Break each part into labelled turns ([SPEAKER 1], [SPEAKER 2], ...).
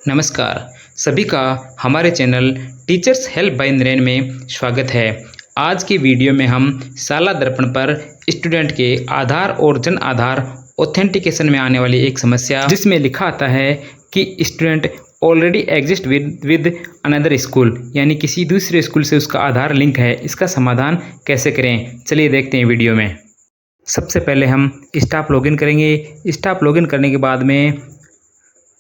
[SPEAKER 1] नमस्कार, सभी का हमारे channel teachers help by Naren में स्वागत है। आज की वीडियो में हम शाला दर्पण पर स्टूडेंट के आधार और जन आधार ऑथेंटिकेशन में आने वाली एक समस्या जिसमें लिखा आता है कि student already exist with another school, यानी किसी दूसरे स्कूल से उसका आधार लिंक है, इसका समाधान कैसे करें, चलिए देखते हैं वीडियो में। सबसे पहले हम स्टाफ लॉगिन करेंगे। स्टाफ लॉगिन करने के बाद में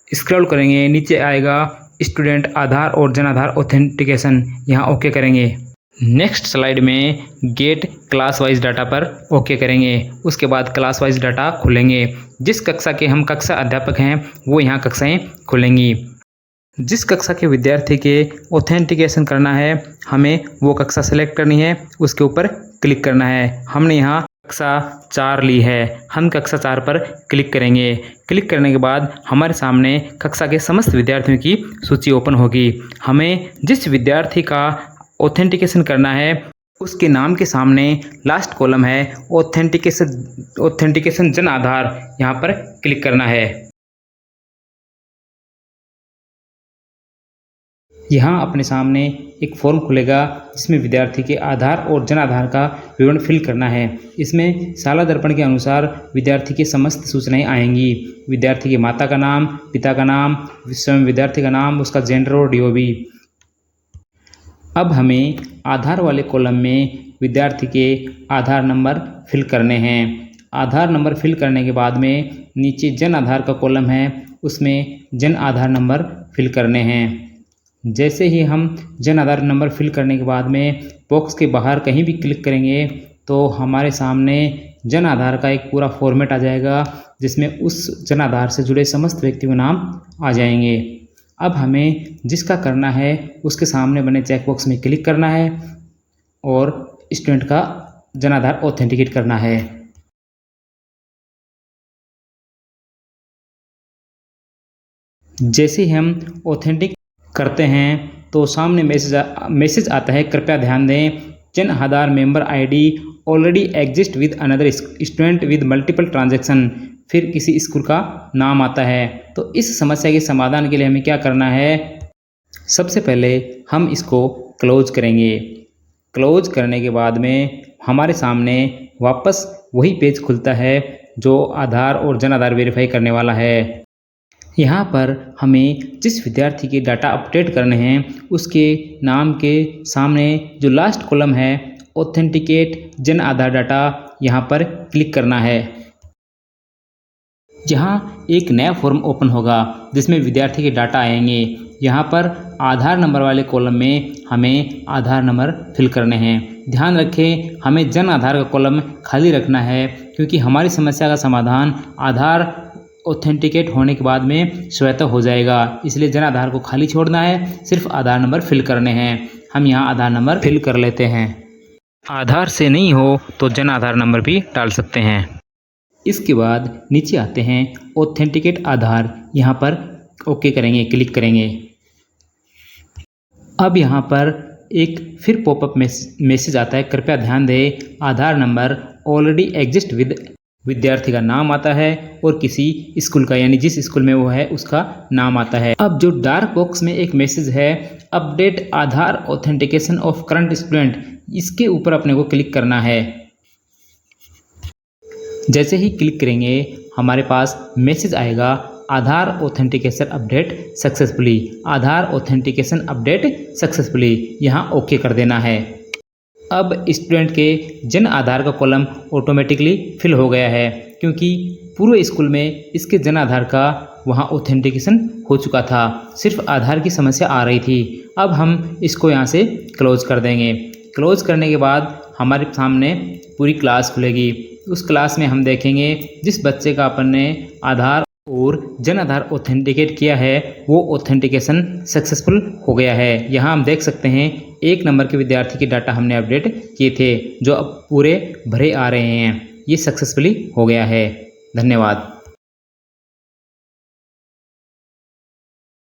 [SPEAKER 1] स्क्रॉल करेंगे, नीचे आएगा स्टूडेंट आधार और जन आधार ऑथेंटिकेशन, यहाँ ओके करेंगे। नेक्स्ट स्लाइड में गेट क्लास वाइज डाटा पर ओके करेंगे। उसके बाद क्लास वाइज डाटा खुलेंगे। जिस कक्षा के हम कक्षा अध्यापक हैं वो यहाँ कक्षाएं खुलेंगी। जिस कक्षा के विद्यार्थी के ऑथेंटिकेशन करना है हमें वो कक्षा सेलेक्ट करनी है, उसके ऊपर क्लिक करना है। हमने यहाँ कक्षा 4 ली है, हम कक्षा 4 पर क्लिक करेंगे। क्लिक करने के बाद हमारे सामने कक्षा के समस्त विद्यार्थियों की सूची ओपन होगी। हमें जिस विद्यार्थी का ऑथेंटिकेशन करना है उसके नाम के सामने लास्ट कॉलम है ऑथेंटिकेशन जन आधार, यहाँ पर क्लिक करना है। यहाँ अपने सामने एक फॉर्म खुलेगा जिसमें विद्यार्थी के आधार और जन आधार का विवरण फिल करना है। इसमें शाला दर्पण के अनुसार विद्यार्थी की समस्त सूचनाएं आएंगी। विद्यार्थी के माता का नाम, पिता का नाम, स्वयं विद्यार्थी का नाम, उसका जेंडर और डीओबी। अब हमें आधार वाले कॉलम में विद्यार्थी के आधार नंबर फिल करने हैं। आधार नंबर फिल करने के बाद में नीचे जन आधार का कॉलम है, उसमें जन आधार नंबर फिल करने हैं। जैसे ही हम जन आधार नंबर फिल करने के बाद में बॉक्स के बाहर कहीं भी क्लिक करेंगे तो हमारे सामने जन आधार का एक पूरा फॉर्मेट आ जाएगा जिसमें उस जन आधार से जुड़े समस्त व्यक्तियों के नाम आ जाएंगे। अब हमें जिसका करना है उसके सामने बने चेक बॉक्स में क्लिक करना है और स्टूडेंट का जन आधार ऑथेंटिकेट करना है। जैसे ही हम ऑथेंटिक करते हैं तो सामने मैसेज आता है, कृपया ध्यान दें, Jan Aadhaar member ID already exist with another student with multiple transaction, फिर किसी स्कूल का नाम आता है। तो इस समस्या के समाधान के लिए हमें क्या करना है, सबसे पहले हम इसको क्लोज करेंगे। क्लोज करने के बाद में हमारे सामने वापस वही पेज खुलता है जो आधार और जन आधार वेरीफाई करने वाला है। यहाँ पर हमें जिस विद्यार्थी के डाटा अपडेट करने हैं उसके नाम के सामने जो लास्ट कॉलम है ऑथेंटिकेट जन आधार डाटा, यहाँ पर क्लिक करना है। यहाँ एक नया फॉर्म ओपन होगा जिसमें विद्यार्थी के डाटा आएंगे। यहाँ पर आधार नंबर वाले कॉलम में हमें आधार नंबर फिल करने हैं। ध्यान रखें हमें जन आधार का कॉलम खाली रखना है क्योंकि हमारी समस्या का समाधान आधार ऑथेंटिकेट होने के बाद में स्वतः हो जाएगा, इसलिए जन आधार को खाली छोड़ना है, सिर्फ आधार नंबर फिल करने हैं। हम यहाँ आधार नंबर फिल कर लेते हैं। आधार से नहीं हो तो जन आधार नंबर भी डाल सकते हैं। इसके बाद नीचे आते हैं ऑथेंटिकेट आधार, यहाँ पर ओके करेंगे, क्लिक करेंगे। अब यहाँ पर एक फिर पॉपअप मैसेज आता है, कृपया ध्यान दें, आधार नंबर ऑलरेडी एग्जिस्ट विद, विद्यार्थी का नाम आता है और किसी स्कूल का, यानी जिस स्कूल में वो है उसका नाम आता है। अब जो डार्क बॉक्स में एक मैसेज है, update Aadhaar authentication of current student, इसके ऊपर अपने को क्लिक करना है। जैसे ही क्लिक करेंगे हमारे पास मैसेज आएगा, आधार ऑथेंटिकेशन अपडेट सक्सेसफुली, आधार ऑथेंटिकेशन अपडेट सक्सेसफुली, यहाँ ओके कर देना है। अब स्टूडेंट के जन आधार का कॉलम ऑटोमेटिकली फिल हो गया है क्योंकि पूरे स्कूल में इसके जन आधार का वहाँ ऑथेंटिकेशन हो चुका था, सिर्फ आधार की समस्या आ रही थी। अब हम इसको यहाँ से क्लोज कर देंगे। क्लोज करने के बाद हमारे सामने पूरी क्लास खुलेगी। उस क्लास में हम देखेंगे जिस बच्चे का अपन ने आधार और जन आधार ऑथेंटिकेट किया है वो ऑथेंटिकेशन सक्सेसफुल हो गया है। यहाँ हम देख सकते हैं 1 नंबर के विद्यार्थी के डाटा हमने अपडेट किए थे जो अब पूरे भरे आ रहे हैं। ये सक्सेसफुली हो गया है। धन्यवाद।